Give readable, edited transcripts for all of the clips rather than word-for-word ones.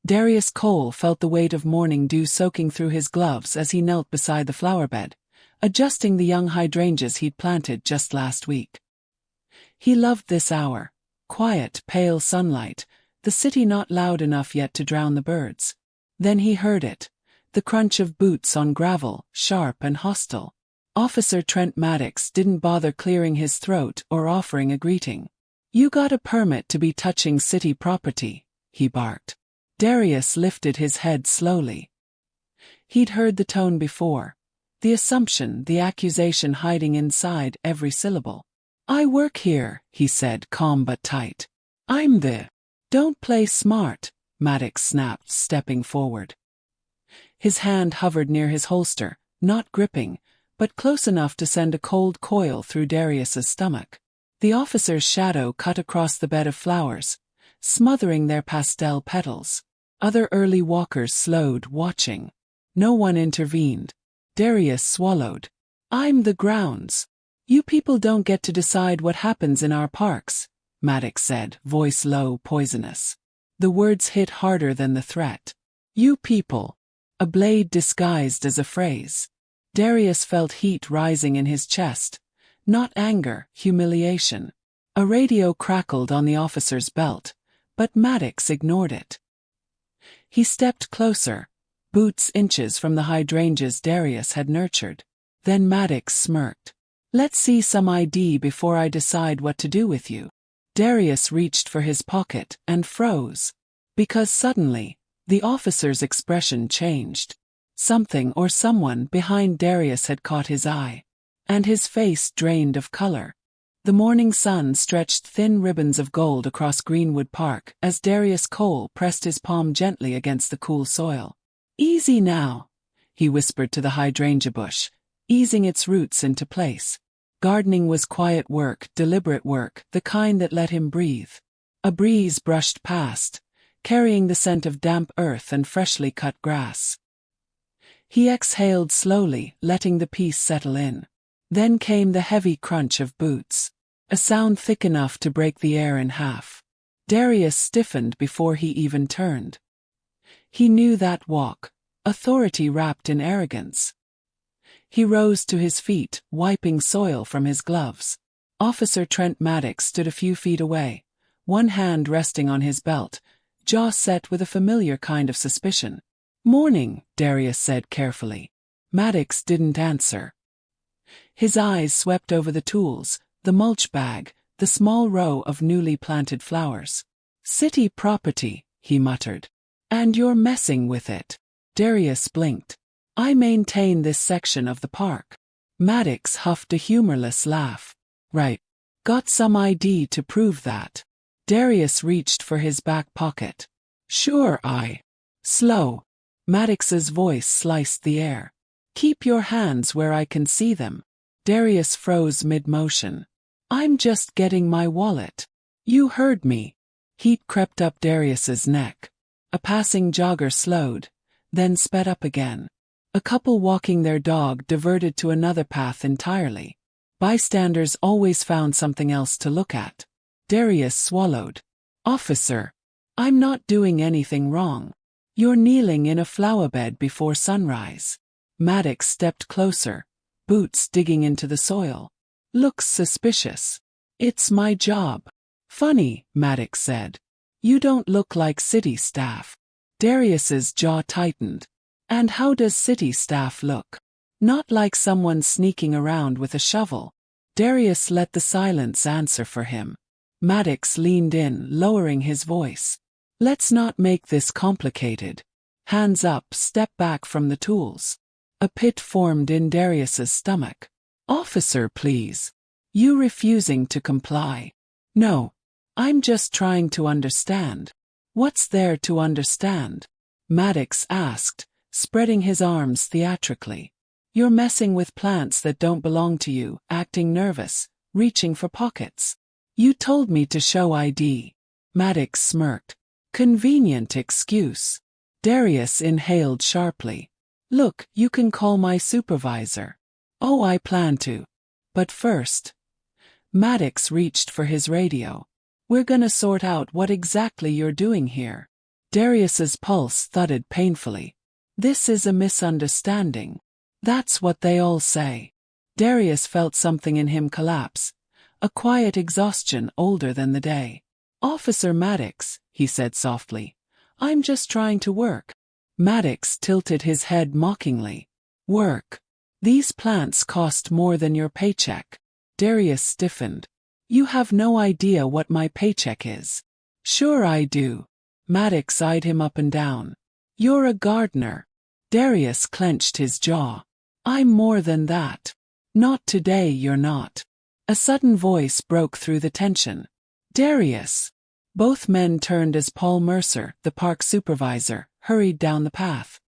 Darius Cole felt the weight of morning dew soaking through his gloves as he knelt beside the flower bed, adjusting the young hydrangeas he'd planted just last week. He loved this hour. Quiet, pale sunlight, the city not loud enough yet to drown the birds. Then he heard it, the crunch of boots on gravel, sharp and hostile. Officer Trent Maddox didn't bother clearing his throat or offering a greeting. "You got a permit to be touching city property," he barked. Darius lifted his head slowly. He'd heard the tone before, the assumption, the accusation hiding inside every syllable. "I work here," he said, calm but tight. "I'm the—" "Don't play smart," Maddox snapped, stepping forward. His hand hovered near his holster, not gripping, but close enough to send a cold coil through Darius's stomach. The officer's shadow cut across the bed of flowers, smothering their pastel petals. Other early walkers slowed, watching. No one intervened. Darius swallowed. "I'm the grounds. You people don't get to decide what happens in our parks," Maddox said, voice low, poisonous. The words hit harder than the threat. "You people." A blade disguised as a phrase. Darius felt heat rising in his chest. Not anger, humiliation. A radio crackled on the officer's belt, but Maddox ignored it. He stepped closer, boots inches from the hydrangeas Darius had nurtured. Then Maddox smirked. "Let's see some ID before I decide what to do with you." Darius reached for his pocket and froze. Because suddenly, the officer's expression changed. Something or someone behind Darius had caught his eye. And his face drained of color. The morning sun stretched thin ribbons of gold across Greenwood Park as Darius Cole pressed his palm gently against the cool soil. "Easy now," he whispered to the hydrangea bush, easing its roots into place. Gardening was quiet work, deliberate work, the kind that let him breathe. A breeze brushed past, carrying the scent of damp earth and freshly cut grass. He exhaled slowly, letting the peace settle in. Then came the heavy crunch of boots. A sound thick enough to break the air in half. Darius stiffened before he even turned. He knew that walk, authority wrapped in arrogance. He rose to his feet, wiping soil from his gloves. Officer Trent Maddox stood a few feet away, one hand resting on his belt, jaw set with a familiar kind of suspicion. "Morning," Darius said carefully. Maddox didn't answer. His eyes swept over the tools, the mulch bag, the small row of newly planted flowers. "City property," he muttered. "And you're messing with it." Darius blinked. "I maintain this section of the park." Maddox huffed a humorless laugh. "Right. Got some ID to prove that?" Darius reached for his back pocket. "Sure, Slow. Maddox's voice sliced the air. "Keep your hands where I can see them." Darius froze mid-motion. "I'm just getting my wallet." "You heard me." Heat crept up Darius's neck. A passing jogger slowed, then sped up again. A couple walking their dog diverted to another path entirely. Bystanders always found something else to look at. Darius swallowed. "Officer, I'm not doing anything wrong. You're kneeling in a flower bed before sunrise." Maddox stepped closer, boots digging into the soil. "Looks suspicious." "It's my job." "Funny," Maddox said. "You don't look like city staff." Darius's jaw tightened. "And how does city staff look?" "Not like someone sneaking around with a shovel." Darius let the silence answer for him. Maddox leaned in, lowering his voice. "Let's not make this complicated. Hands up, step back from the tools." A pit formed in Darius's stomach. "Officer, please." "You refusing to comply?" "No. I'm just trying to understand." "What's there to understand?" Maddox asked, spreading his arms theatrically. "You're messing with plants that don't belong to you, acting nervous, reaching for pockets." "You told me to show ID." Maddox smirked. "Convenient excuse." Darius inhaled sharply. "Look, you can call my supervisor." "Oh, I plan to. But first." Maddox reached for his radio. "We're gonna sort out what exactly you're doing here." Darius's pulse thudded painfully. This is a misunderstanding. That's what they all say. Darius felt something in him collapse, a quiet exhaustion older than the day. Officer Maddox, he said softly, I'm just trying to work. Maddox tilted his head mockingly. Work? These plants cost more than your paycheck. Darius stiffened. You have no idea what my paycheck is. Sure I do. Maddox eyed him up and down. You're a gardener. Darius clenched his jaw. I'm more than that. Not today, you're not. A sudden voice broke through the tension. Darius. Both men turned as Paul Mercer, the park supervisor, hurried down the path.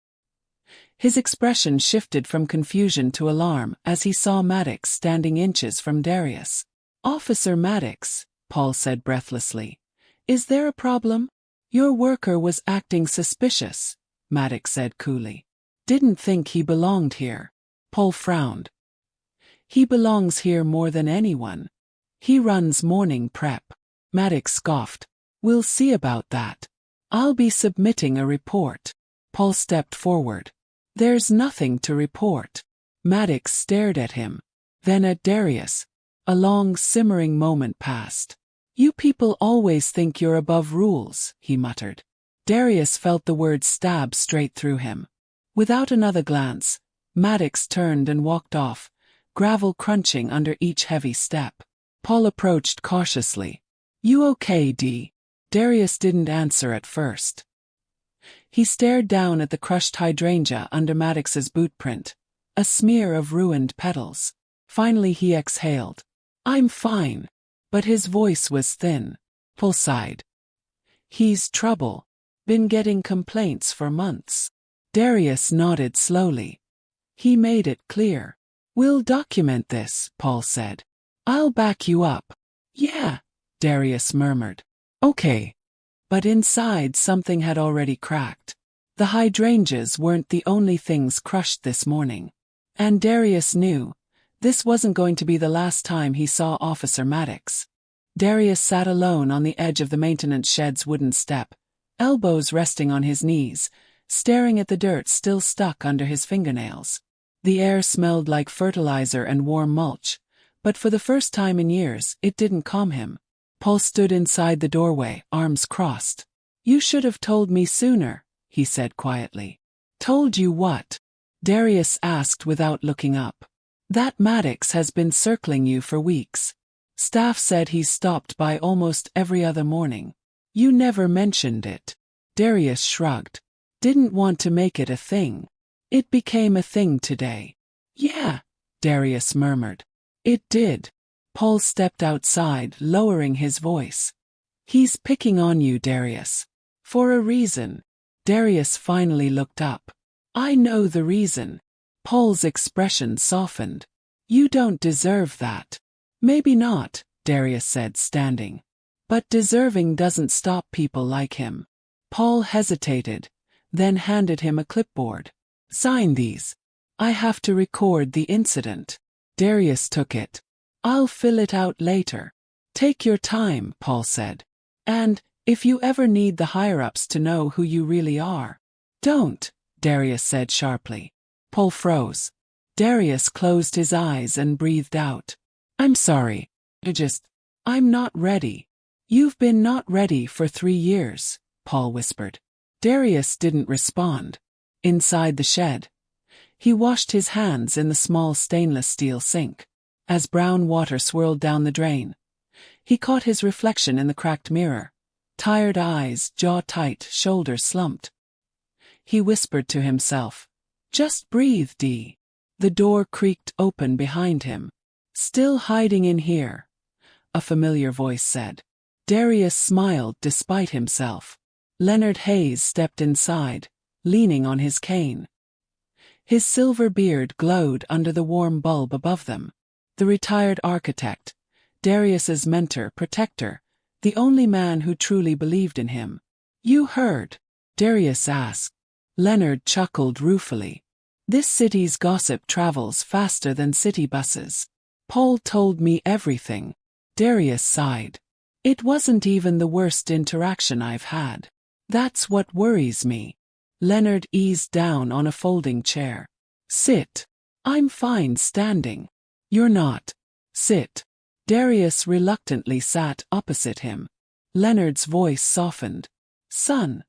His expression shifted from confusion to alarm as he saw Maddox standing inches from Darius. Officer Maddox, Paul said breathlessly. Is there a problem? Your worker was acting suspicious, Maddox said coolly. Didn't think he belonged here. Paul frowned. He belongs here more than anyone. He runs morning prep. Maddox scoffed. We'll see about that. I'll be submitting a report. Paul stepped forward. There's nothing to report. Maddox stared at him. Then at Darius. A long simmering moment passed. You people always think you're above rules, he muttered. Darius felt the words stab straight through him. Without another glance, Maddox turned and walked off, gravel crunching under each heavy step. Paul approached cautiously. You okay, D? Darius didn't answer at first. He stared down at the crushed hydrangea under Maddox's bootprint, a smear of ruined petals. Finally he exhaled. I'm fine. But his voice was thin. Paul sighed. He's trouble. Been getting complaints for months. Darius nodded slowly. He made it clear. We'll document this, Paul said. I'll back you up. Yeah, Darius murmured. Okay. But inside something had already cracked. The hydrangeas weren't the only things crushed this morning. And Darius knew. This wasn't going to be the last time he saw Officer Maddox. Darius sat alone on the edge of the maintenance shed's wooden step, elbows resting on his knees, staring at the dirt still stuck under his fingernails. The air smelled like fertilizer and warm mulch, but for the first time in years, it didn't calm him. Paul stood inside the doorway, arms crossed. You should have told me sooner, he said quietly. Told you what? Darius asked without looking up. That Maddox has been circling you for weeks. Staff said he's stopped by almost every other morning. You never mentioned it. Darius shrugged. Didn't want to make it a thing. It became a thing today. Yeah, Darius murmured. It did. Paul stepped outside, lowering his voice. He's picking on you, Darius. For a reason. Darius finally looked up. I know the reason. Paul's expression softened. You don't deserve that. Maybe not, Darius said, standing. But deserving doesn't stop people like him. Paul hesitated, then handed him a clipboard. Sign these. I have to record the incident. Darius took it. I'll fill it out later. Take your time, Paul said. And, if you ever need the higher-ups to know who you really are. Don't, Darius said sharply. Paul froze. Darius closed his eyes and breathed out. I'm sorry. I'm not ready. You've been not ready for 3 years, Paul whispered. Darius didn't respond. Inside the shed, he washed his hands in the small stainless steel sink. As brown water swirled down the drain, he caught his reflection in the cracked mirror. Tired eyes, jaw tight, shoulders slumped. He whispered to himself, just breathe, D. The door creaked open behind him. Still hiding in here, a familiar voice said. Darius smiled despite himself. Leonard Hayes stepped inside, leaning on his cane. His silver beard glowed under the warm bulb above them. The retired architect, Darius's mentor, protector, the only man who truly believed in him. You heard? Darius asked. Leonard chuckled ruefully. This city's gossip travels faster than city buses. Paul told me everything. Darius sighed. It wasn't even the worst interaction I've had. That's what worries me. Leonard eased down on a folding chair. Sit. I'm fine standing. You're not. Sit. Darius reluctantly sat opposite him. Leonard's voice softened. Son,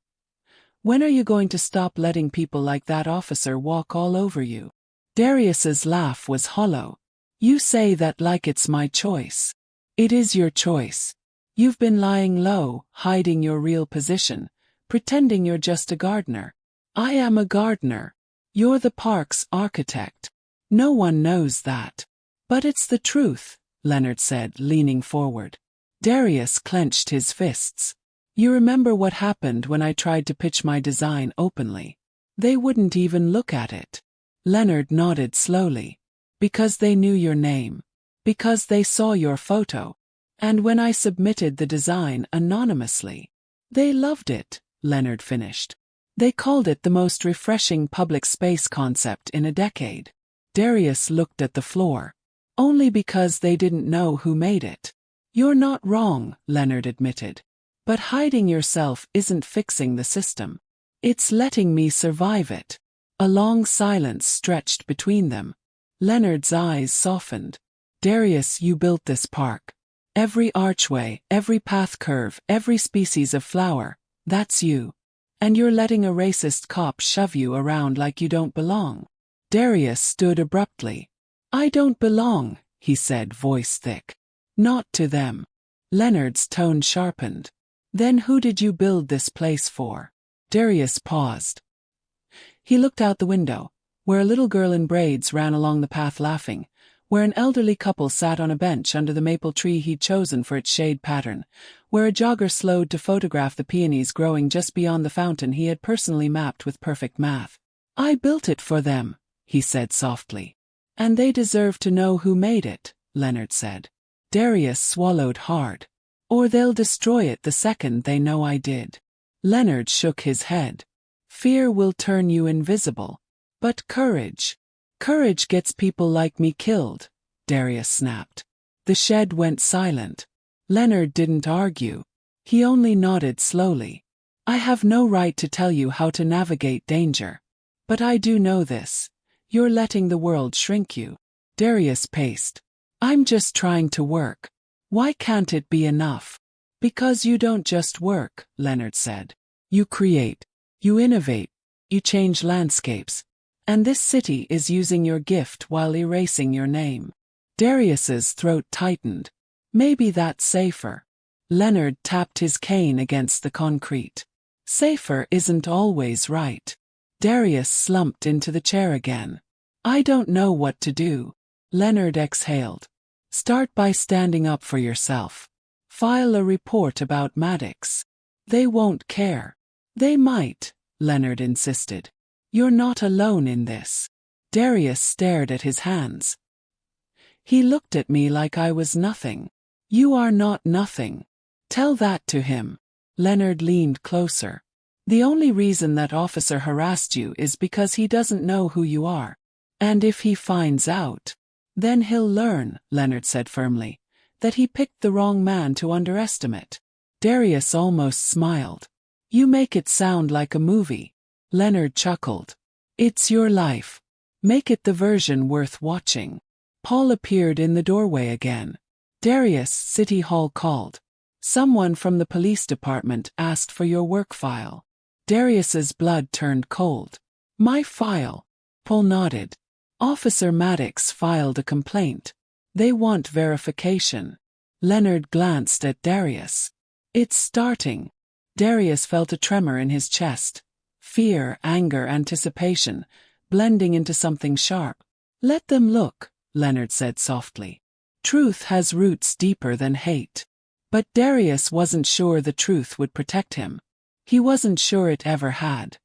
when are you going to stop letting people like that officer walk all over you? Darius's laugh was hollow. You say that like it's my choice. It is your choice. You've been lying low, hiding your real position, pretending you're just a gardener. I am a gardener. You're the park's architect. No one knows that. But it's the truth, Leonard said, leaning forward. Darius clenched his fists. You remember what happened when I tried to pitch my design openly? They wouldn't even look at it. Leonard nodded slowly. Because they knew your name. Because they saw your photo. And when I submitted the design anonymously. They loved it, Leonard finished. They called it the most refreshing public space concept in a decade. Darius looked at the floor. Only because they didn't know who made it. You're not wrong, Leonard admitted. But hiding yourself isn't fixing the system. It's letting me survive it. A long silence stretched between them. Leonard's eyes softened. Darius, you built this park. Every archway, every path curve, every species of flower, that's you. And you're letting a racist cop shove you around like you don't belong. Darius stood abruptly. I don't belong, he said, voice thick. Not to them. Leonard's tone sharpened. Then who did you build this place for? Darius paused. He looked out the window, where a little girl in braids ran along the path laughing, where an elderly couple sat on a bench under the maple tree he'd chosen for its shade pattern, where a jogger slowed to photograph the peonies growing just beyond the fountain he had personally mapped with perfect math. I built it for them, he said softly. And they deserve to know who made it, Leonard said. Darius swallowed hard. Or they'll destroy it the second they know I did. Leonard shook his head. Fear will turn you invisible. But courage. Courage gets people like me killed, Darius snapped. The shed went silent. Leonard didn't argue. He only nodded slowly. I have no right to tell you how to navigate danger. But I do know this. You're letting the world shrink you. Darius paced. I'm just trying to work. Why can't it be enough? Because you don't just work, Leonard said. You create. You innovate. You change landscapes. And this city is using your gift while erasing your name. Darius's throat tightened. Maybe that's safer. Leonard tapped his cane against the concrete. Safer isn't always right. Darius slumped into the chair again. I don't know what to do. Leonard exhaled. Start by standing up for yourself. File a report about Maddox. They won't care. They might, Leonard insisted. You're not alone in this. Darius stared at his hands. He looked at me like I was nothing. You are not nothing. Tell that to him. Leonard leaned closer. The only reason that officer harassed you is because he doesn't know who you are. And if he finds out, then he'll learn, Leonard said firmly, that he picked the wrong man to underestimate. Darius almost smiled. You make it sound like a movie. Leonard chuckled. It's your life. Make it the version worth watching. Paul appeared in the doorway again. Darius, City Hall called. Someone from the police department asked for your work file. Darius's blood turned cold. My file. Paul nodded. Officer Maddox filed a complaint. They want verification. Leonard glanced at Darius. It's starting. Darius felt a tremor in his chest. Fear, anger, anticipation, blending into something sharp. Let them look, Leonard said softly. Truth has roots deeper than hate. But Darius wasn't sure the truth would protect him. He wasn't sure it ever had.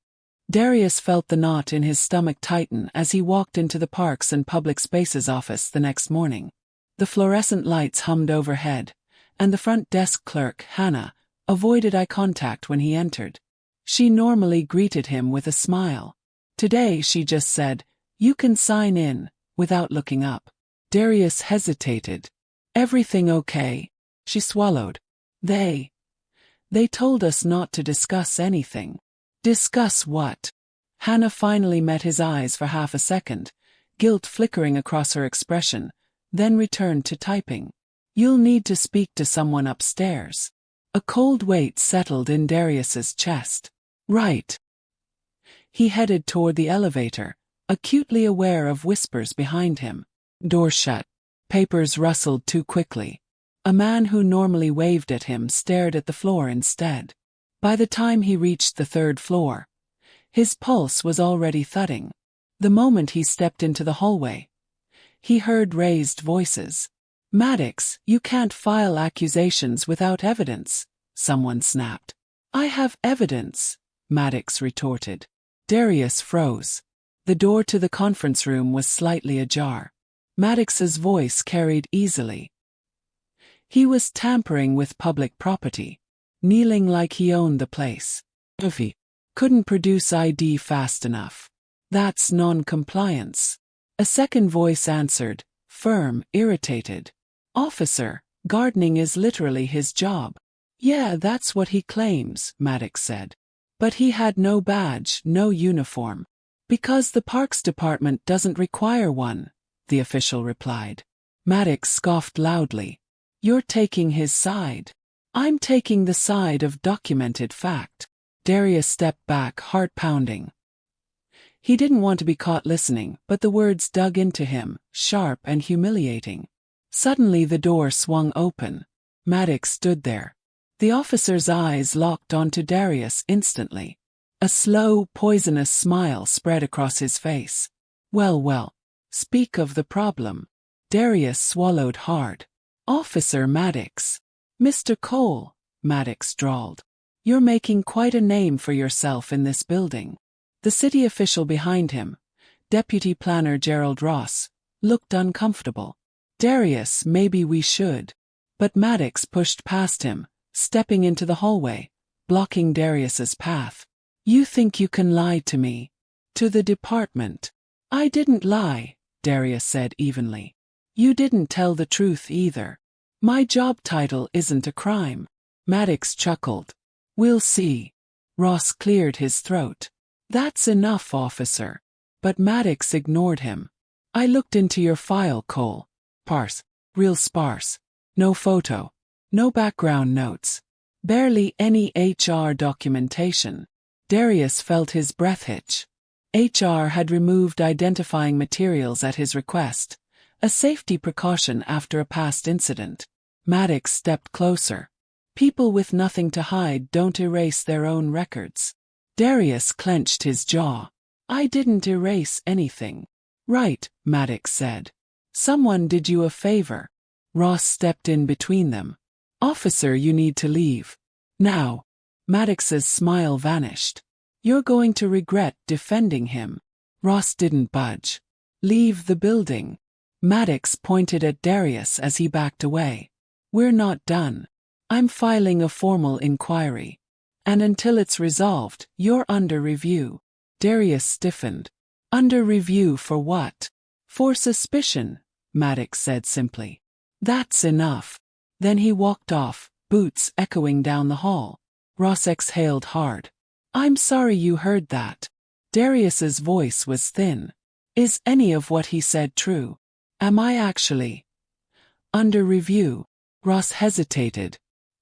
Darius felt the knot in his stomach tighten as he walked into the Parks and Public Spaces office the next morning. The fluorescent lights hummed overhead, and the front desk clerk, Hannah, avoided eye contact when he entered. She normally greeted him with a smile. Today she just said, "You can sign in," without looking up. Darius hesitated. "Everything okay?" She swallowed. They They told us not to discuss anything. Discuss what? Hannah finally met his eyes for half a second, guilt flickering across her expression, then returned to typing. You'll need to speak to someone upstairs. A cold weight settled in Darius's chest. Right. He headed toward the elevator, acutely aware of whispers behind him. Door shut. Papers rustled too quickly. A man who normally waved at him stared at the floor instead. By the time he reached the third floor, his pulse was already thudding. The moment he stepped into the hallway, he heard raised voices. Maddox, you can't file accusations without evidence, someone snapped. I have evidence, Maddox retorted. Darius froze. The door to the conference room was slightly ajar. Maddox's voice carried easily. He was tampering with public property, kneeling like he owned the place. If he couldn't produce ID fast enough, that's non-compliance. A second voice answered, firm, irritated. Officer, gardening is literally his job. Yeah, that's what he claims, Maddox said. But he had no badge, no uniform. Because the Parks Department doesn't require one, the official replied. Maddox scoffed loudly. You're taking his side. I'm taking the side of documented fact. Darius stepped back, heart pounding. He didn't want to be caught listening, but the words dug into him, sharp and humiliating. Suddenly the door swung open. Maddox stood there. The officer's eyes locked onto Darius instantly. A slow, poisonous smile spread across his face. Well, speak of the problem. Darius swallowed hard. Officer Maddox. Mr. Cole, Maddox drawled. You're making quite a name for yourself in this building. The city official behind him, Deputy Planner Gerald Ross, looked uncomfortable. Darius, maybe we should. But Maddox pushed past him, stepping into the hallway, blocking Darius's path. You think you can lie to me? To the department? I didn't lie, Darius said evenly. You didn't tell the truth either. My job title isn't a crime. Maddox chuckled. We'll see. Ross cleared his throat. That's enough, officer. But Maddox ignored him. I looked into your file, Cole. Real sparse. No photo. No background notes. Barely any HR documentation. Darius felt his breath hitch. HR had removed identifying materials at his request, a safety precaution after a past incident. Maddox stepped closer. People with nothing to hide don't erase their own records. Darius clenched his jaw. I didn't erase anything. Right, Maddox said. Someone did you a favor. Ross stepped in between them. Officer, you need to leave. Now. Maddox's smile vanished. You're going to regret defending him. Ross didn't budge. Leave the building. Maddox pointed at Darius as he backed away. We're not done. I'm filing a formal inquiry. And until it's resolved, you're under review. Darius stiffened. Under review for what? For suspicion, Maddox said simply. That's enough. Then he walked off, boots echoing down the hall. Ross exhaled hard. I'm sorry you heard that. Darius's voice was thin. Is any of what he said true? Am I actually under review? Ross hesitated.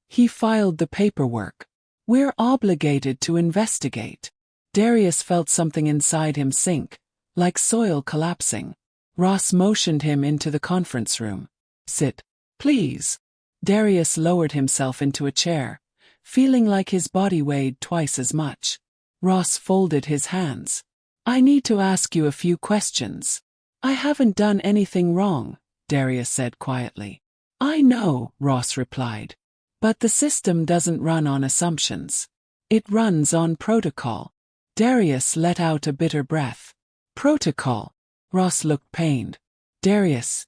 He filed the paperwork. We're obligated to investigate. Darius felt something inside him sink, like soil collapsing. Ross motioned him into the conference room. Sit, please. Darius lowered himself into a chair, feeling like his body weighed twice as much. Ross folded his hands. I need to ask you a few questions. I haven't done anything wrong, Darius said quietly. I know, Ross replied. But the system doesn't run on assumptions. It runs on protocol. Darius let out a bitter breath. Protocol. Ross looked pained. Darius,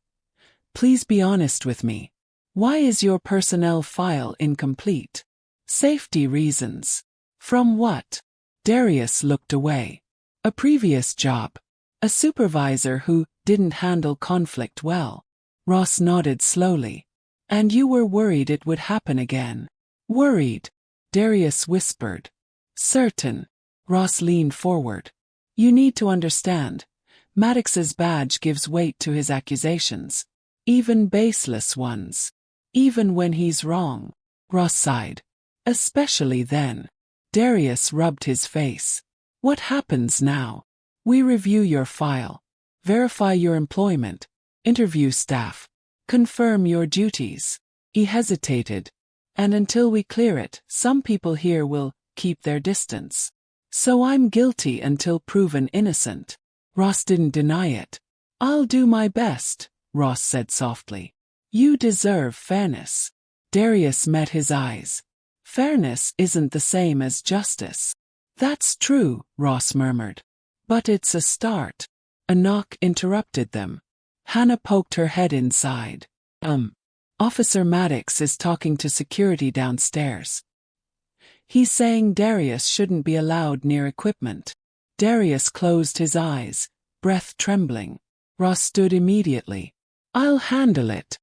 please be honest with me. Why is your personnel file incomplete? Safety reasons. From what? Darius looked away. A previous job. A supervisor who didn't handle conflict well. Ross nodded slowly. And you were worried it would happen again. Worried? Darius whispered. Certain. Ross leaned forward. You need to understand. Maddox's badge gives weight to his accusations. Even baseless ones. Even when he's wrong. Ross sighed. Especially then. Darius rubbed his face. What happens now? We review your file. Verify your employment. Interview staff. Confirm your duties. He hesitated. And until we clear it, some people here will keep their distance. So I'm guilty until proven innocent. Ross didn't deny it. I'll do my best, Ross said softly. You deserve fairness. Darius met his eyes. Fairness isn't the same as justice. That's true, Ross murmured. But it's a start. A knock interrupted them. Hannah poked her head inside. Officer Maddox is talking to security downstairs. He's saying Darius shouldn't be allowed near equipment. Darius closed his eyes, breath trembling. Ross stood immediately. I'll handle it.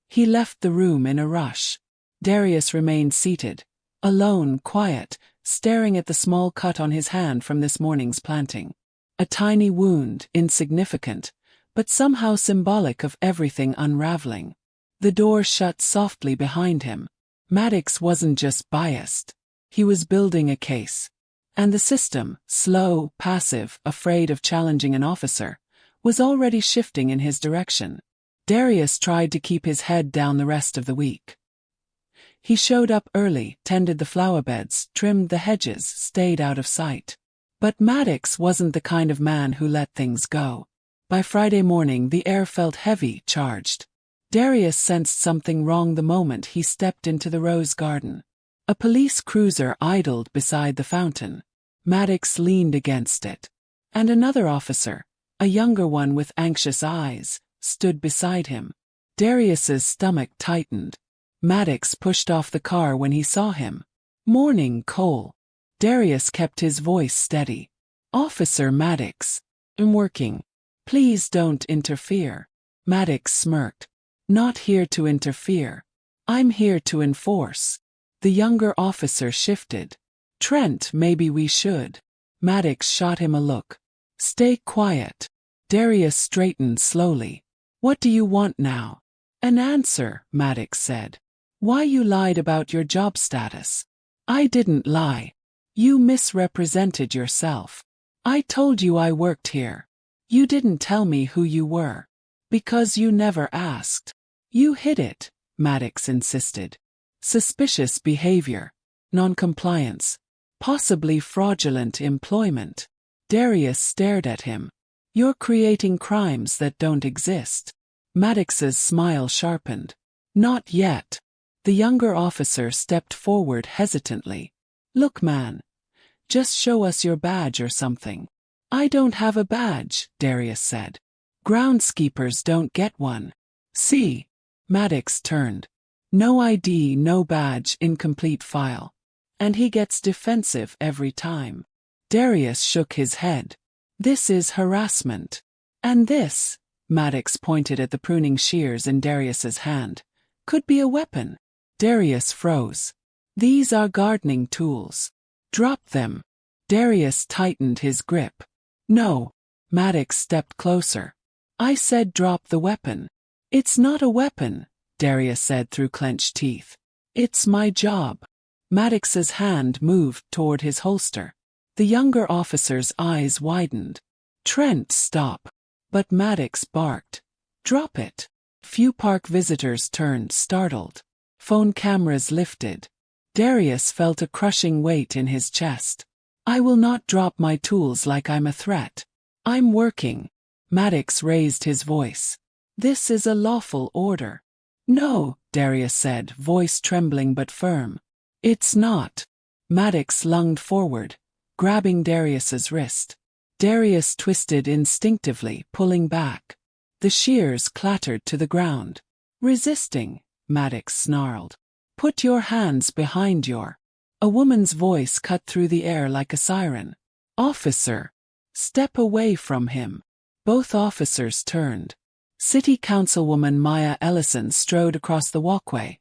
He left the room in a rush. Darius remained seated, alone, quiet, staring at the small cut on his hand from this morning's planting. A tiny wound, insignificant, but somehow symbolic of everything unraveling. The door shut softly behind him. Maddox wasn't just biased. He was building a case. And the system, slow, passive, afraid of challenging an officer, was already shifting in his direction. Darius tried to keep his head down the rest of the week. He showed up early, tended the flower beds, trimmed the hedges, stayed out of sight. But Maddox wasn't the kind of man who let things go. By Friday morning the air felt heavy, charged. Darius sensed something wrong the moment he stepped into the rose garden. A police cruiser idled beside the fountain. Maddox leaned against it. And another officer, a younger one with anxious eyes, stood beside him. Darius's stomach tightened. Maddox pushed off the car when he saw him. Morning, Cole. Darius kept his voice steady. Officer Maddox. I'm working. Please don't interfere. Maddox smirked. Not here to interfere. I'm here to enforce. The younger officer shifted. Trent, maybe we should. Maddox shot him a look. Stay quiet. Darius straightened slowly. What do you want now? An answer, Maddox said. Why you lied about your job status? I didn't lie. You misrepresented yourself. I told you I worked here. You didn't tell me who you were. Because you never asked. You hid it, Maddox insisted. Suspicious behavior. Non-compliance. Possibly fraudulent employment. Darius stared at him. You're creating crimes that don't exist. Maddox's smile sharpened. Not yet. The younger officer stepped forward hesitantly. Look, man. Just show us your badge or something. I don't have a badge, Darius said. Groundskeepers don't get one. See. Maddox turned. No ID, no badge, incomplete file. And he gets defensive every time. Darius shook his head. This is harassment. And this, Maddox pointed at the pruning shears in Darius's hand, could be a weapon. Darius froze. These are gardening tools. Drop them. Darius tightened his grip. No. Maddox stepped closer. I said drop the weapon. It's not a weapon, Darius said through clenched teeth. It's my job. Maddox's hand moved toward his holster. The younger officer's eyes widened. Trent, stop. But Maddox barked. Drop it. Few park visitors turned, startled. Phone cameras lifted. Darius felt a crushing weight in his chest. I will not drop my tools like I'm a threat. I'm working. Maddox raised his voice. This is a lawful order. No, Darius said, voice trembling but firm. It's not. Maddox lunged forward, grabbing Darius's wrist. Darius twisted instinctively, pulling back. The shears clattered to the ground. Resisting, Maddox snarled. Put your hands behind your... A woman's voice cut through the air like a siren. Officer! Step away from him. Both officers turned. City Councilwoman Maya Ellison strode across the walkway,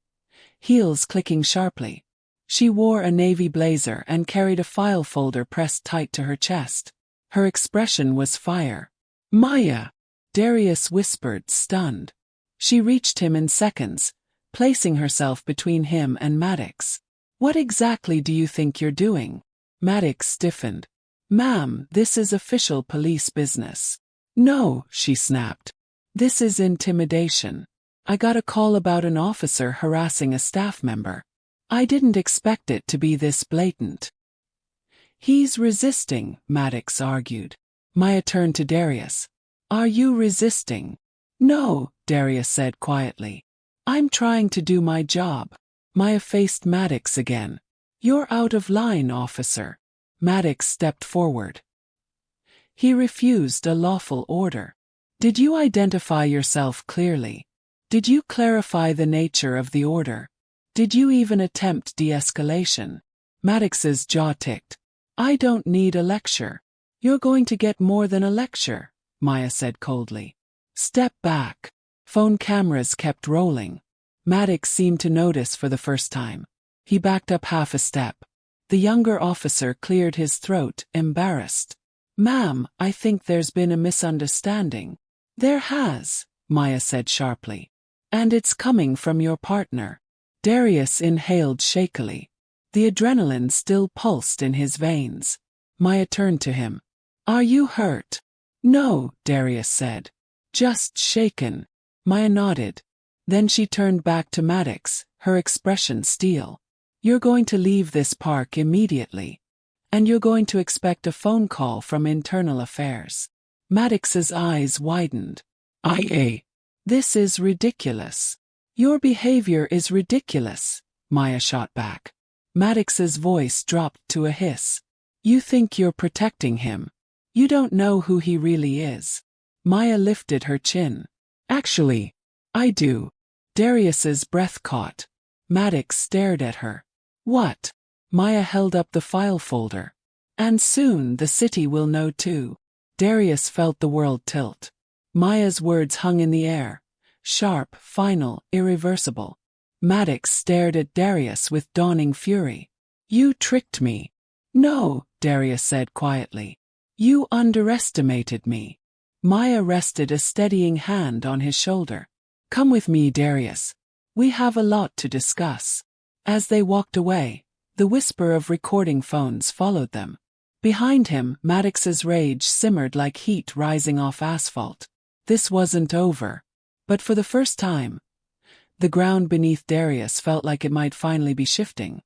heels clicking sharply. She wore a navy blazer and carried a file folder pressed tight to her chest. Her expression was fire. "Maya!" Darius whispered, stunned. She reached him in seconds, placing herself between him and Maddox. "What exactly do you think you're doing?" Maddox stiffened. "Ma'am, this is official police business." "No," she snapped. "This is intimidation. I got a call about an officer harassing a staff member. I didn't expect it to be this blatant." "He's resisting," Maddox argued. Maya turned to Darius. "Are you resisting?" "No," Darius said quietly. "I'm trying to do my job." Maya faced Maddox again. "You're out of line, officer." Maddox stepped forward. "He refused a lawful order. Did you identify yourself clearly? Did you clarify the nature of the order? Did you even attempt de-escalation?" Maddox's jaw ticked. "I don't need a lecture." "You're going to get more than a lecture," Maya said coldly. "Step back." Phone cameras kept rolling. Maddox seemed to notice for the first time. He backed up half a step. The younger officer cleared his throat, embarrassed. "Ma'am, I think there's been a misunderstanding." "There has," Maya said sharply. "And it's coming from your partner." Darius inhaled shakily. The adrenaline still pulsed in his veins. Maya turned to him. "Are you hurt?" "No," Darius said. "Just shaken." Maya nodded. Then she turned back to Maddox, her expression steel. "You're going to leave this park immediately. And you're going to expect a phone call from Internal Affairs." Maddox's eyes widened. "IA. This is ridiculous." "Your behavior is ridiculous," Maya shot back. Maddox's voice dropped to a hiss. "You think you're protecting him. You don't know who he really is." Maya lifted her chin. "Actually, I do." Darius's breath caught. Maddox stared at her. "What?" Maya held up the file folder. "And soon the city will know too." Darius felt the world tilt. Maya's words hung in the air. Sharp, final, irreversible. Maddox stared at Darius with dawning fury. "You tricked me." "No," Darius said quietly. "You underestimated me." Maya rested a steadying hand on his shoulder. "Come with me, Darius. We have a lot to discuss." As they walked away, the whisper of recording phones followed them. Behind him, Maddox's rage simmered like heat rising off asphalt. This wasn't over. But for the first time, the ground beneath Darius felt like it might finally be shifting.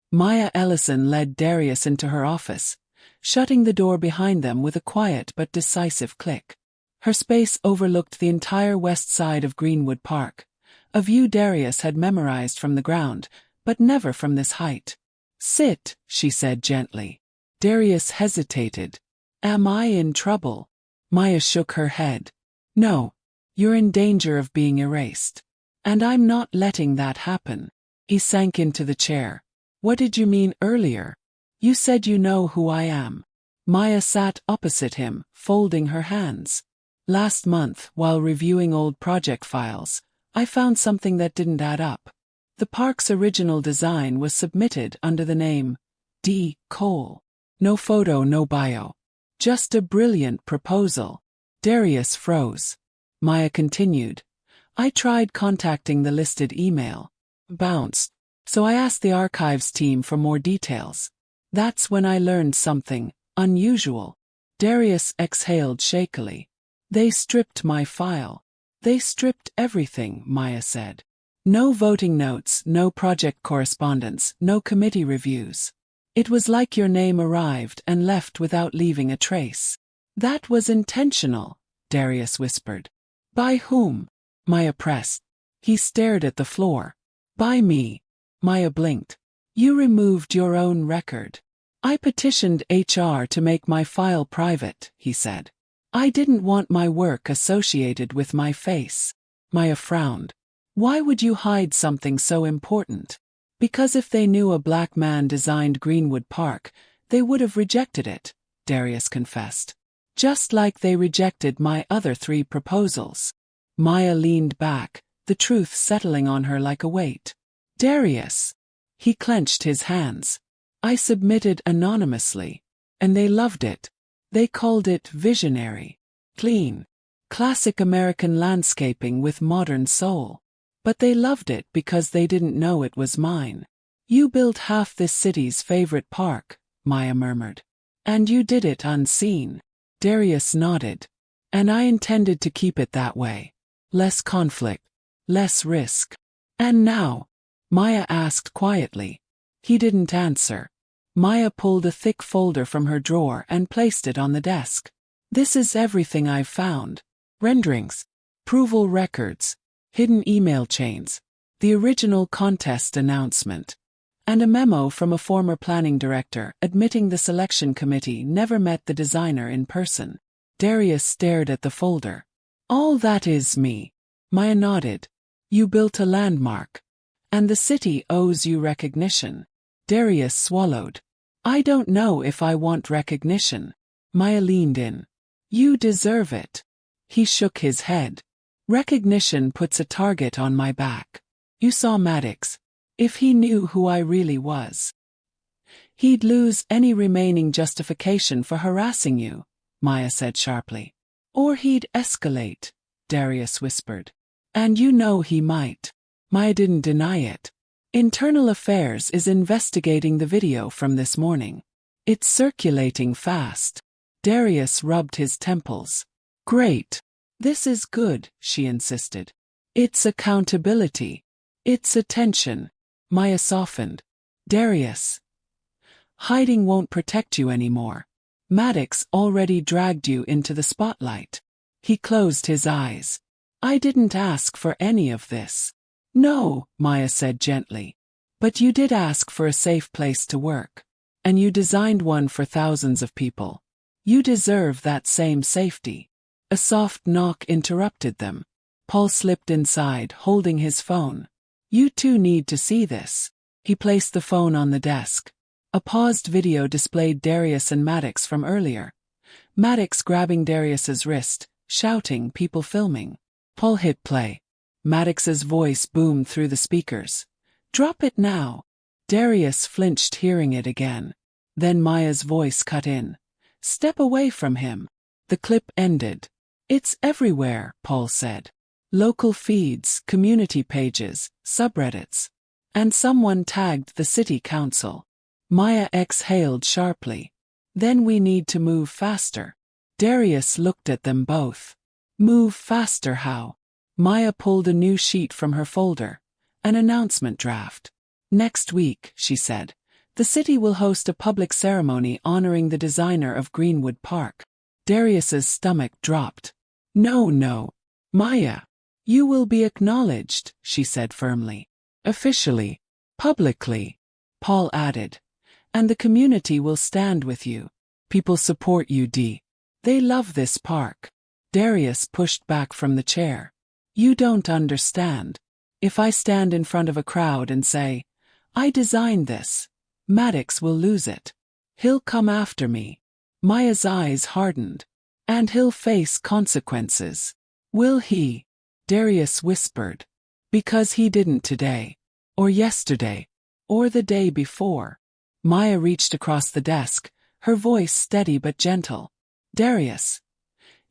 Maya Ellison led Darius into her office, shutting the door behind them with a quiet but decisive click. Her space overlooked the entire west side of Greenwood Park, a view Darius had memorized from the ground, but never from this height. "Sit," she said gently. Darius hesitated. "Am I in trouble?" Maya shook her head. "No. You're in danger of being erased. And I'm not letting that happen." He sank into the chair. "What did you mean earlier? You said you know who I am." Maya sat opposite him, folding her hands. "Last month, while reviewing old project files, I found something that didn't add up. The park's original design was submitted under the name D. Cole. No photo, no bio. Just a brilliant proposal." Darius froze. Maya continued. "I tried contacting the listed email. Bounced. So I asked the archives team for more details. That's when I learned something unusual." Darius exhaled shakily. "They stripped my file." "They stripped everything," Maya said. "No voting notes, no project correspondence, no committee reviews. It was like your name arrived and left without leaving a trace." "That was intentional," Darius whispered. "By whom?" Maya pressed. He stared at the floor. "By me." Maya blinked. "You removed your own record." "I petitioned HR to make my file private," he said. "I didn't want my work associated with my face." Maya frowned. "Why would you hide something so important?" "Because if they knew a black man designed Greenwood Park, they would have rejected it," Darius confessed. "Just like they rejected my other 3 proposals." Maya leaned back, the truth settling on her like a weight. "Darius." He clenched his hands. I submitted anonymously. And they loved it. They called it visionary. Clean. Classic American landscaping with modern soul. But they loved it because they didn't know it was mine. You built half this city's favorite park, Maya murmured. And you did it unseen. Darius nodded. And I intended to keep it that way. Less conflict. Less risk. And now? Maya asked quietly. He didn't answer. Maya pulled a thick folder from her drawer and placed it on the desk. This is everything I've found. Renderings. Approval records. Hidden email chains. The original contest announcement. And a memo from a former planning director admitting the selection committee never met the designer in person. Darius stared at the folder. All that is me. Maya nodded. You built a landmark. And the city owes you recognition. Darius swallowed. I don't know if I want recognition. Maya leaned in. You deserve it. He shook his head. Recognition puts a target on my back. You saw Maddox. If he knew who I really was, he'd lose any remaining justification for harassing you, Maya said sharply. Or he'd escalate, Darius whispered. And you know he might. Maya didn't deny it. Internal Affairs is investigating the video from this morning. It's circulating fast. Darius rubbed his temples. Great. This is good, she insisted. It's accountability. It's attention. Maya softened. Darius. Hiding won't protect you anymore. Maddox already dragged you into the spotlight. He closed his eyes. I didn't ask for any of this. No, Maya said gently. But you did ask for a safe place to work. And you designed one for thousands of people. You deserve that same safety. A soft knock interrupted them. Paul slipped inside, holding his phone. You two need to see this. He placed the phone on the desk. A paused video displayed Darius and Maddox from earlier. Maddox grabbing Darius's wrist, shouting, people filming. Paul hit play. Maddox's voice boomed through the speakers. Drop it now. Darius flinched hearing it again. Then Maya's voice cut in. Step away from him. The clip ended. It's everywhere, Paul said. Local feeds, community pages, subreddits. And someone tagged the city council. Maya exhaled sharply. Then we need to move faster. Darius looked at them both. Move faster how? Maya pulled a new sheet from her folder. An announcement draft. Next week, she said, the city will host a public ceremony honoring the designer of Greenwood Park. Darius's stomach dropped. No, Maya. You will be acknowledged, she said firmly. Officially. Publicly. Paul added. And the community will stand with you. People support you, Dee. They love this park. Darius pushed back from the chair. You don't understand. If I stand in front of a crowd and say, I designed this, Maddox will lose it. He'll come after me. Maya's eyes hardened. And he'll face consequences. Will he? Darius whispered. Because he didn't today. Or yesterday. Or the day before. Maya reached across the desk, her voice steady but gentle. Darius.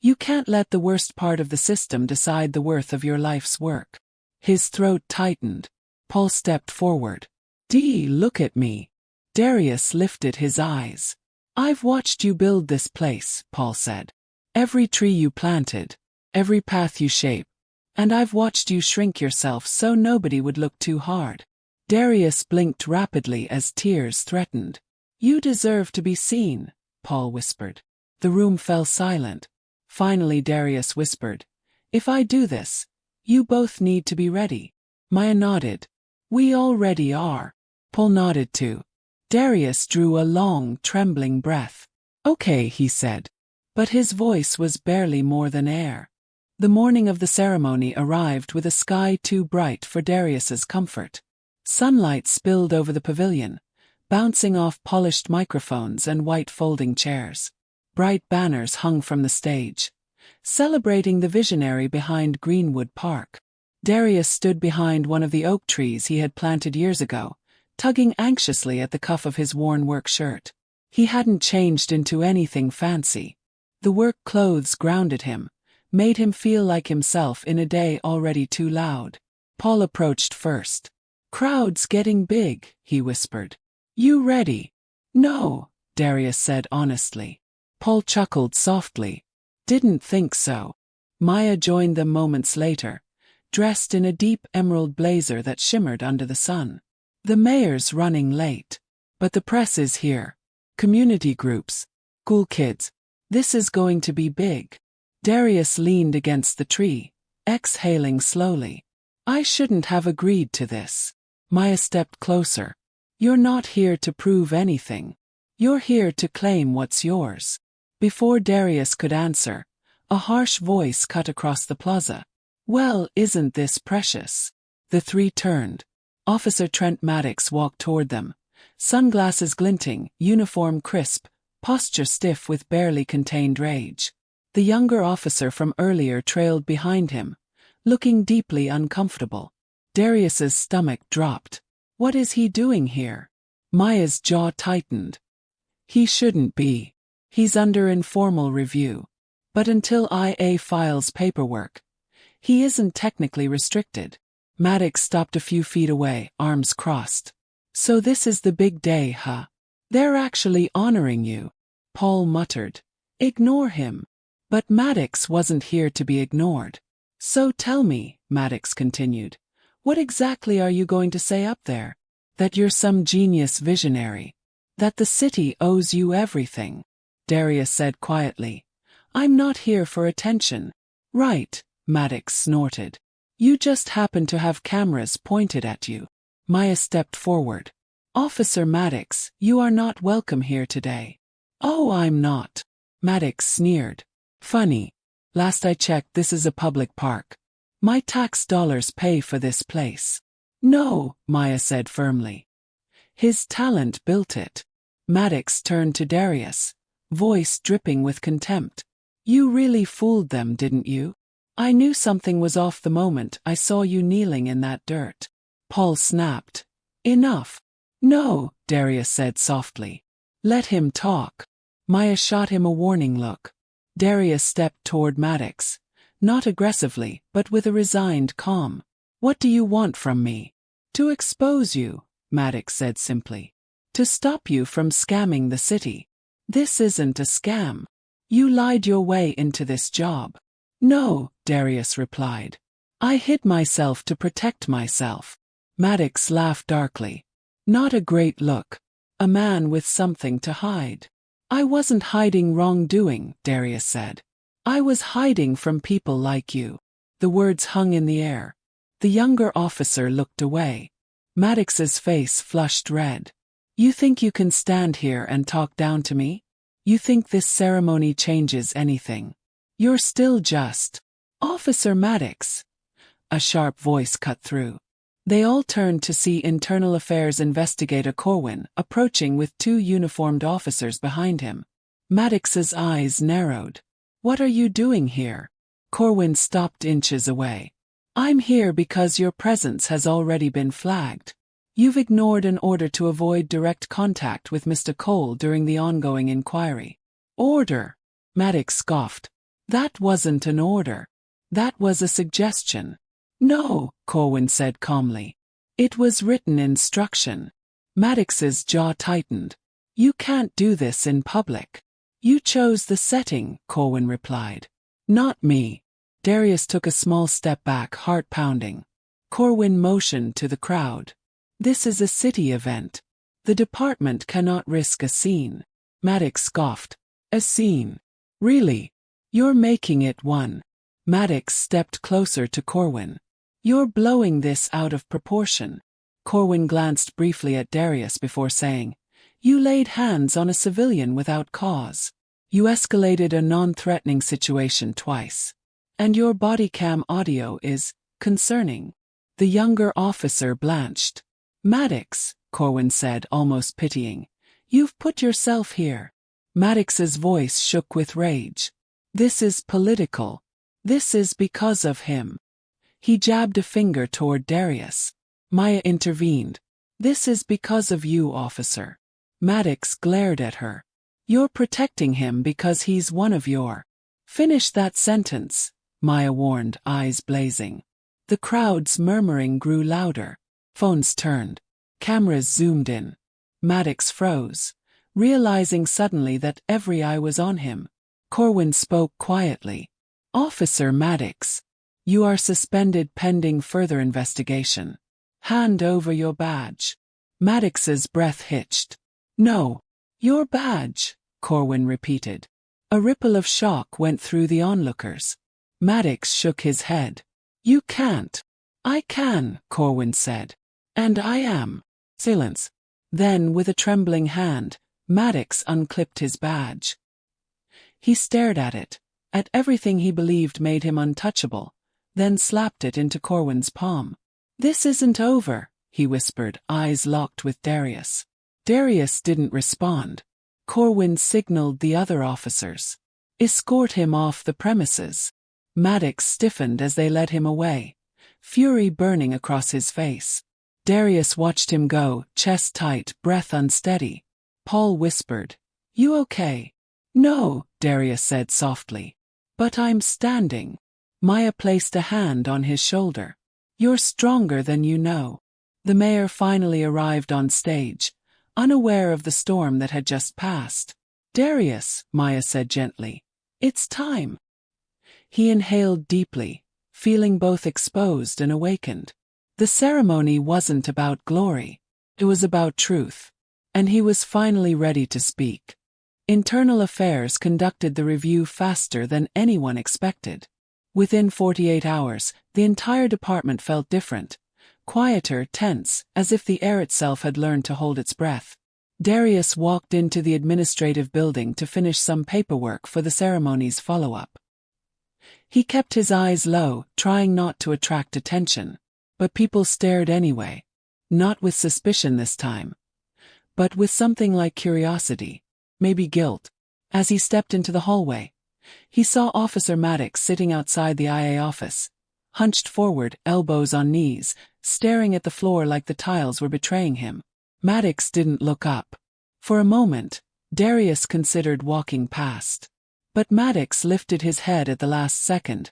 You can't let the worst part of the system decide the worth of your life's work. His throat tightened. Paul stepped forward. Dee, look at me. Darius lifted his eyes. I've watched you build this place, Paul said. Every tree you planted. Every path you shaped. And I've watched you shrink yourself so nobody would look too hard. Darius blinked rapidly as tears threatened. You deserve to be seen, Paul whispered. The room fell silent. Finally Darius whispered, if I do this, you both need to be ready. Maya nodded. We already are. Paul nodded too. Darius drew a long, trembling breath. Okay, he said. But his voice was barely more than air. The morning of the ceremony arrived with a sky too bright for Darius's comfort. Sunlight spilled over the pavilion, bouncing off polished microphones and white folding chairs. Bright banners hung from the stage, celebrating the visionary behind Greenwood Park. Darius stood behind one of the oak trees he had planted years ago, tugging anxiously at the cuff of his worn work shirt. He hadn't changed into anything fancy. The work clothes grounded him, made him feel like himself in a day already too loud. Paul approached first. "Crowd's getting big," he whispered. "You ready?" "No," Darius said honestly. Paul chuckled softly. "Didn't think so." Maya joined them moments later, dressed in a deep emerald blazer that shimmered under the sun. "The mayor's running late. But the press is here. Community groups. School kids. This is going to be big." Darius leaned against the tree, exhaling slowly. "I shouldn't have agreed to this." Maya stepped closer. "You're not here to prove anything. You're here to claim what's yours." Before Darius could answer, a harsh voice cut across the plaza. "Well, isn't this precious?" The three turned. Officer Trent Maddox walked toward them, sunglasses glinting, uniform crisp, posture stiff with barely contained rage. The younger officer from earlier trailed behind him, looking deeply uncomfortable. Darius's stomach dropped. What is he doing here? Maya's jaw tightened. He shouldn't be. He's under informal review. But until IA files paperwork, he isn't technically restricted. Maddox stopped a few feet away, arms crossed. "So this is the big day, huh? They're actually honoring you," Paul muttered. "Ignore him." But Maddox wasn't here to be ignored. "So tell me," Maddox continued, "what exactly are you going to say up there? That you're some genius visionary? That the city owes you everything?" Darius said quietly. "I'm not here for attention." "Right," Maddox snorted. "You just happen to have cameras pointed at you." Maya stepped forward. "Officer Maddox, you are not welcome here today." "Oh, I'm not." Maddox sneered. "Funny. Last I checked, this is a public park. My tax dollars pay for this place." "No," Maya said firmly. "His talent built it." Maddox turned to Darius, voice dripping with contempt. "You really fooled them, didn't you? I knew something was off the moment I saw you kneeling in that dirt." Paul snapped. "Enough." "No," Darius said softly. "Let him talk." Maya shot him a warning look. Darius stepped toward Maddox, not aggressively, but with a resigned calm. "What do you want from me?" "To expose you," Maddox said simply. "To stop you from scamming the city." "This isn't a scam. You lied your way into this job." "No," Darius replied. "I hid myself to protect myself." Maddox laughed darkly. Not a great look. A man with something to hide. "I wasn't hiding wrongdoing," Darius said. "I was hiding from people like you." The words hung in the air. The younger officer looked away. Maddox's face flushed red. "You think you can stand here and talk down to me? You think this ceremony changes anything? You're still just Officer Maddox." A sharp voice cut through. They all turned to see Internal Affairs Investigator Corwin approaching with two uniformed officers behind him. Maddox's eyes narrowed. "What are you doing here?" Corwin stopped inches away. "I'm here because your presence has already been flagged. You've ignored an order to avoid direct contact with Mr. Cole during the ongoing inquiry." "Order?" Maddox scoffed. "That wasn't an order. That was a suggestion." "No," Corwin said calmly. "It was written instruction." Maddox's jaw tightened. "You can't do this in public." "You chose the setting," Corwin replied. "Not me." Darius took a small step back, heart pounding. Corwin motioned to the crowd. "This is a city event. The department cannot risk a scene." Maddox scoffed. "A scene? Really? You're making it one." Maddox stepped closer to Corwin. "You're blowing this out of proportion." Corwin glanced briefly at Darius before saying, "You laid hands on a civilian without cause. You escalated a non-threatening situation twice. And your body cam audio is concerning." The younger officer blanched. "Maddox," Corwin said, almost pitying, "you've put yourself here." Maddox's voice shook with rage. "This is political. This is because of him." He jabbed a finger toward Darius. Maya intervened. This is because of you, officer. Maddox glared at her. You're protecting him because he's one of your. Finish that sentence, Maya warned, eyes blazing. The crowd's murmuring grew louder. Phones turned. Cameras zoomed in. Maddox froze, realizing suddenly that every eye was on him. Corwin spoke quietly. Officer Maddox, you are suspended pending further investigation. Hand over your badge. Maddox's breath hitched. No. Your badge, Corwin repeated. A ripple of shock went through the onlookers. Maddox shook his head. You can't. I can, Corwin said. And I am. Silence. Then, with a trembling hand, Maddox unclipped his badge. He stared at it, at everything he believed made him untouchable, then slapped it into Corwin's palm. This isn't over, he whispered, eyes locked with Darius. Darius didn't respond. Corwin signaled the other officers. Escort him off the premises. Maddox stiffened as they led him away, fury burning across his face. Darius watched him go, chest tight, breath unsteady. Paul whispered, You okay? No, Darius said softly. But I'm standing. Maya placed a hand on his shoulder. You're stronger than you know. The mayor finally arrived on stage, unaware of the storm that had just passed. Darius, Maya said gently. It's time. He inhaled deeply, feeling both exposed and awakened. The ceremony wasn't about glory. It was about truth. And he was finally ready to speak. Internal Affairs conducted the review faster than anyone expected. Within 48 hours, the entire department felt different. Quieter, tense, as if the air itself had learned to hold its breath. Darius walked into the administrative building to finish some paperwork for the ceremony's follow-up. He kept his eyes low, trying not to attract attention. But people stared anyway. Not with suspicion this time, but with something like curiosity, maybe guilt. As he stepped into the hallway, he saw Officer Maddox sitting outside the IA office, hunched forward, elbows on knees, staring at the floor like the tiles were betraying him. Maddox didn't look up. For a moment, Darius considered walking past. But Maddox lifted his head at the last second,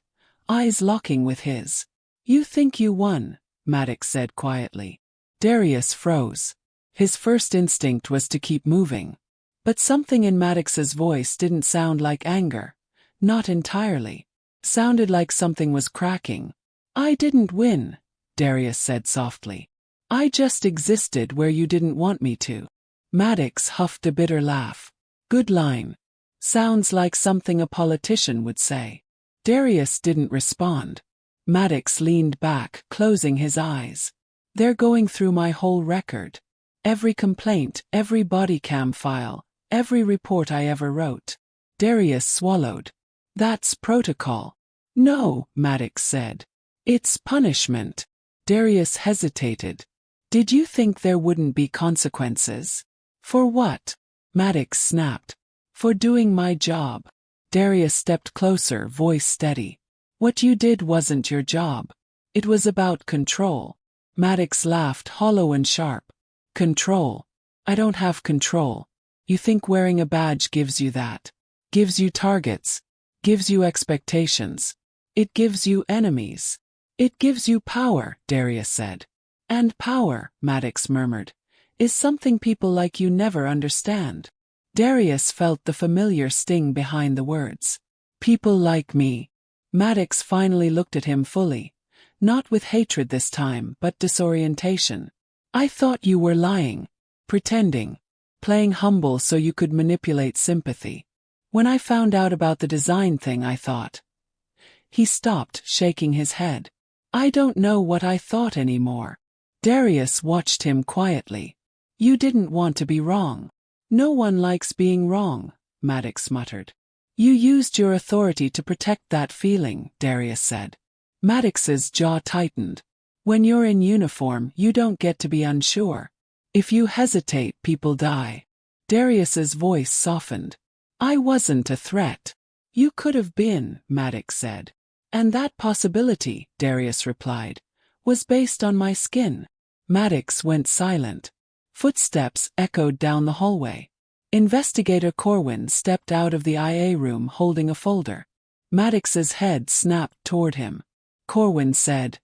eyes locking with his. You think you won, Maddox said quietly. Darius froze. His first instinct was to keep moving. But something in Maddox's voice didn't sound like anger. Not entirely. Sounded like something was cracking. I didn't win, Darius said softly. I just existed where you didn't want me to. Maddox huffed a bitter laugh. Good line. Sounds like something a politician would say. Darius didn't respond. Maddox leaned back, closing his eyes. They're going through my whole record. Every complaint, every body cam file, every report I ever wrote. Darius swallowed. That's protocol. No, Maddox said. It's punishment. Darius hesitated. Did you think there wouldn't be consequences? For what? Maddox snapped. For doing my job. Darius stepped closer, voice steady. What you did wasn't your job. It was about control. Maddox laughed, hollow and sharp. Control. I don't have control. You think wearing a badge gives you that? Gives you targets. Gives you expectations. It gives you enemies. It gives you power, Darius said. And power, Maddox murmured, is something people like you never understand. Darius felt the familiar sting behind the words. People like me. Maddox finally looked at him fully. Not with hatred this time, but disorientation. I thought you were lying. Pretending. Playing humble so you could manipulate sympathy. When I found out about the design thing, I thought. He stopped, shaking his head. I don't know what I thought anymore. Darius watched him quietly. You didn't want to be wrong. No one likes being wrong, Maddox muttered. You used your authority to protect that feeling, Darius said. Maddox's jaw tightened. When you're in uniform, you don't get to be unsure. If you hesitate, people die. Darius's voice softened. I wasn't a threat. You could have been, Maddox said. And that possibility, Darius replied, was based on my skin. Maddox went silent. Footsteps echoed down the hallway. Investigator Corwin stepped out of the IA room holding a folder. Maddox's head snapped toward him. Corwin said,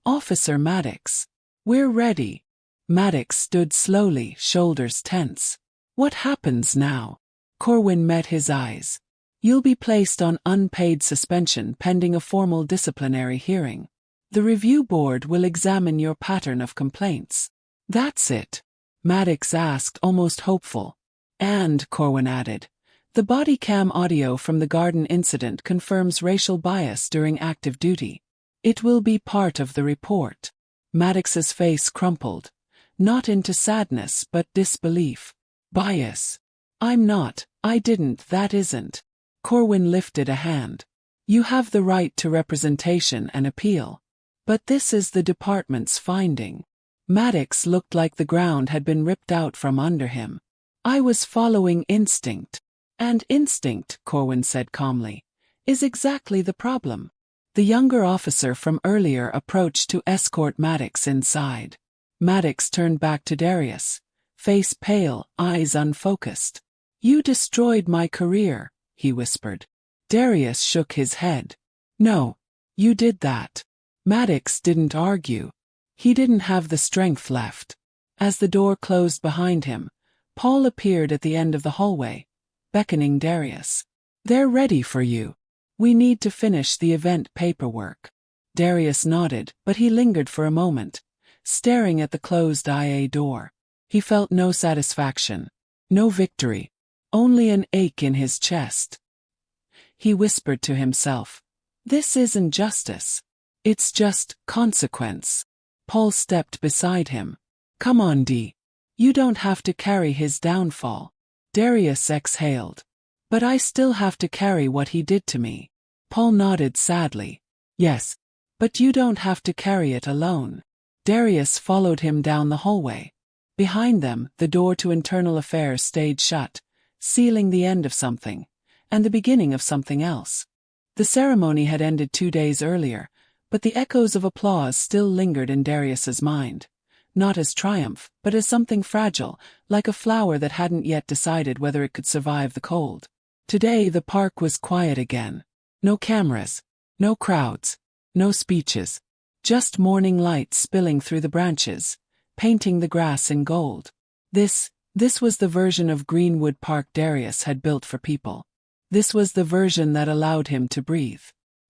"Officer Maddox. We're ready." Maddox stood slowly, shoulders tense. "What happens now?" Corwin met his eyes. "You'll be placed on unpaid suspension pending a formal disciplinary hearing. The review board will examine your pattern of complaints." "That's it?" Maddox asked, almost hopeful. "And," Corwin added, "the body cam audio from the garden incident confirms racial bias during active duty. It will be part of the report." Maddox's face crumpled, not into sadness but disbelief. "Bias? I didn't, that isn't." Corwin lifted a hand. "You have the right to representation and appeal. But this is the department's finding." Maddox looked like the ground had been ripped out from under him. "I was following instinct." "And instinct," Corwin said calmly, "is exactly the problem." The younger officer from earlier approached to escort Maddox inside. Maddox turned back to Darius, face pale, eyes unfocused. "You destroyed my career," he whispered. Darius shook his head. "No, you did that." Maddox didn't argue. He didn't have the strength left. As the door closed behind him, Paul appeared at the end of the hallway, beckoning Darius. "They're ready for you. We need to finish the event paperwork." Darius nodded, but he lingered for a moment, staring at the closed IA door. He felt no satisfaction, no victory, only an ache in his chest. He whispered to himself, "This isn't justice. It's just consequence." Paul stepped beside him. "Come on, D. You don't have to carry his downfall." Darius exhaled. "But I still have to carry what he did to me." Paul nodded sadly. "Yes, but you don't have to carry it alone." Darius followed him down the hallway. Behind them, the door to internal affairs stayed shut, sealing the end of something, and the beginning of something else. The ceremony had ended 2 days earlier, but the echoes of applause still lingered in Darius's mind. Not as triumph, but as something fragile, like a flower that hadn't yet decided whether it could survive the cold. Today the park was quiet again. No cameras, no crowds, no speeches. Just morning light spilling through the branches, painting the grass in gold. This was the version of Greenwood Park Darius had built for people. This was the version that allowed him to breathe.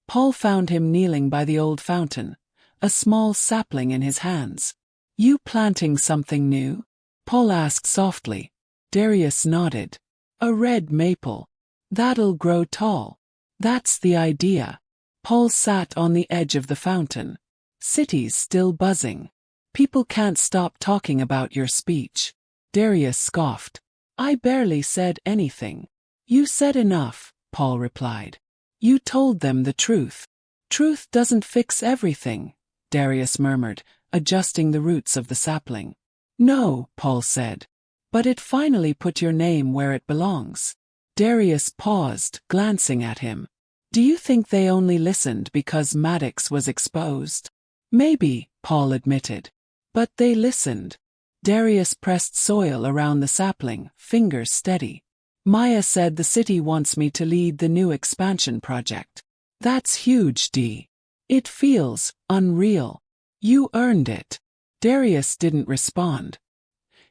Paul found him kneeling by the old fountain, a small sapling in his hands. "You planting something new?" Paul asked softly. Darius nodded. "A red maple. That'll grow tall." "That's the idea." Paul sat on the edge of the fountain. "City's still buzzing. People can't stop talking about your speech." Darius scoffed. "I barely said anything." "You said enough," Paul replied. "You told them the truth." "Truth doesn't fix everything," Darius murmured, adjusting the roots of the sapling. "No," Paul said. "But it finally put your name where it belongs." Darius paused, glancing at him. "Do you think they only listened because Maddox was exposed?" "Maybe," Paul admitted. "But they listened." Darius pressed soil around the sapling, fingers steady. "Maya said the city wants me to lead the new expansion project." "That's huge, D. It feels unreal." "You earned it." Darius didn't respond.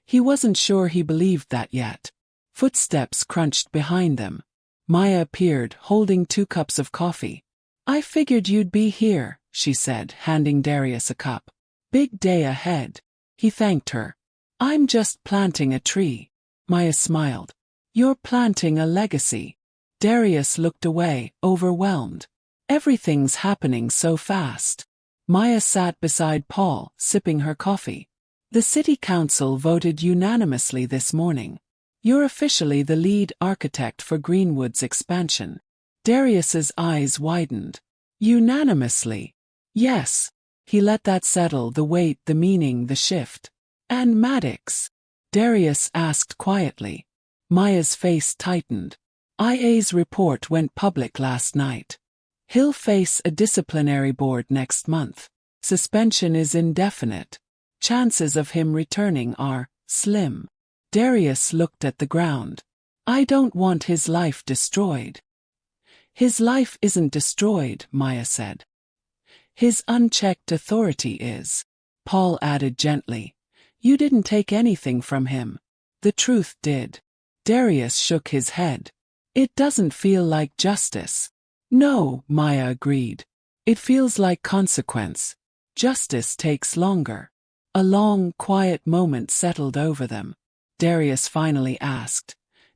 He wasn't sure he believed that yet. Footsteps crunched behind them. Maya appeared, holding 2 cups of coffee. "I figured you'd be here," she said, handing Darius a cup. "Big day ahead." He thanked her. "I'm just planting a tree." Maya smiled. "You're planting a legacy." Darius looked away, overwhelmed. Everything's happening so fast. Maya sat beside Paul, sipping her coffee. "The city council voted unanimously this morning. You're officially the lead architect for Greenwood's expansion." Darius's eyes widened. "Unanimously?" "Yes." He let that settle, the weight, the meaning, the shift. "And Maddox?" Darius asked quietly. Maya's face tightened. IA's report went public last night. He'll face a disciplinary board next month. Suspension is indefinite. Chances of him returning are slim. Darius looked at the ground. I don't want his life destroyed. His life isn't destroyed, Maya said. His unchecked authority is. Paul added gently. You didn't take anything from him. The truth did. Darius shook his head. It doesn't feel like justice. No, Maya agreed. It feels like consequence. Justice takes longer. A long, quiet moment settled over them. Darius finally asked,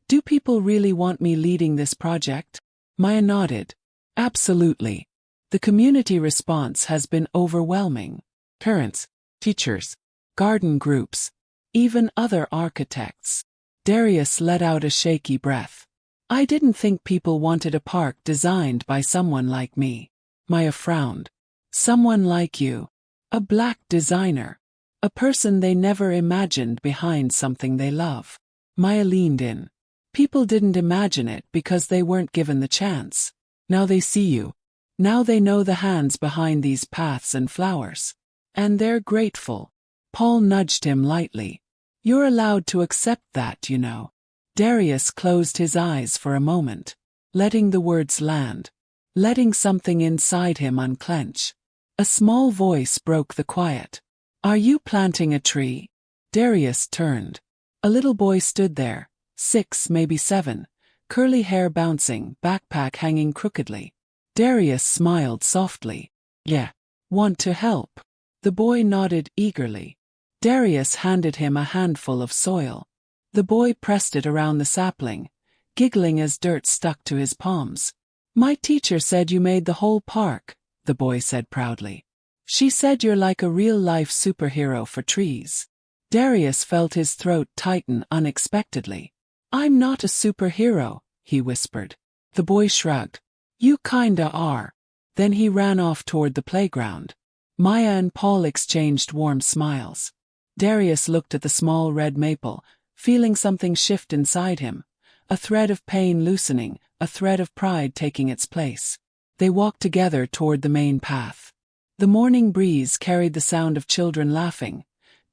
do people really want me leading this project? Maya nodded. Absolutely. The community response has been overwhelming. Parents, teachers, garden groups, even other architects. Darius let out a shaky breath. I didn't think people wanted a park designed by someone like me. Maya frowned. Someone like you. A black designer. A person they never imagined behind something they love. Maya leaned in. People didn't imagine it because they weren't given the chance. Now they see you. Now they know the hands behind these paths and flowers. And they're grateful. Paul nudged him lightly. You're allowed to accept that, you know. Darius closed his eyes for a moment, letting the words land, letting something inside him unclench. A small voice broke the quiet. Are you planting a tree? Darius turned. A little boy stood there, 6, maybe 7, curly hair bouncing, backpack hanging crookedly. Darius smiled softly. Yeah. Want to help? The boy nodded eagerly. Darius handed him a handful of soil. The boy pressed it around the sapling, giggling as dirt stuck to his palms. My teacher said you made the whole park, the boy said proudly. She said you're like a real-life superhero for trees. Darius felt his throat tighten unexpectedly. I'm not a superhero, he whispered. The boy shrugged. You kinda are. Then he ran off toward the playground. Maya and Paul exchanged warm smiles. Darius looked at the small red maple, feeling something shift inside him. A thread of pain loosening, a thread of pride taking its place. They walked together toward the main path. The morning breeze carried the sound of children laughing,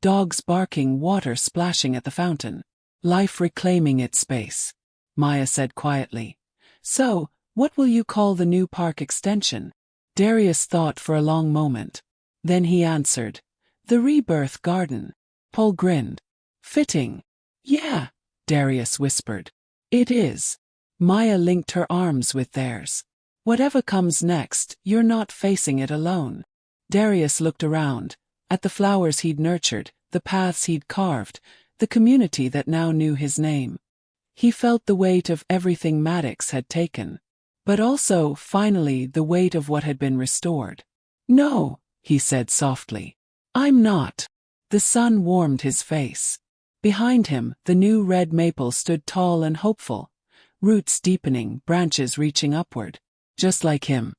dogs barking, water splashing at the fountain. Life reclaiming its space. Maya said quietly. So, what will you call the new park extension? Darius thought for a long moment. Then he answered. The Rebirth Garden. Paul grinned. Fitting. Yeah, Darius whispered. It is. Maya linked her arms with theirs. Whatever comes next, you're not facing it alone. Darius looked around, at the flowers he'd nurtured, the paths he'd carved, the community that now knew his name. He felt the weight of everything Maddox had taken. But also, finally, the weight of what had been restored. No, he said softly. I'm not. The sun warmed his face. Behind him, the new red maple stood tall and hopeful, roots deepening, branches reaching upward. Just like him.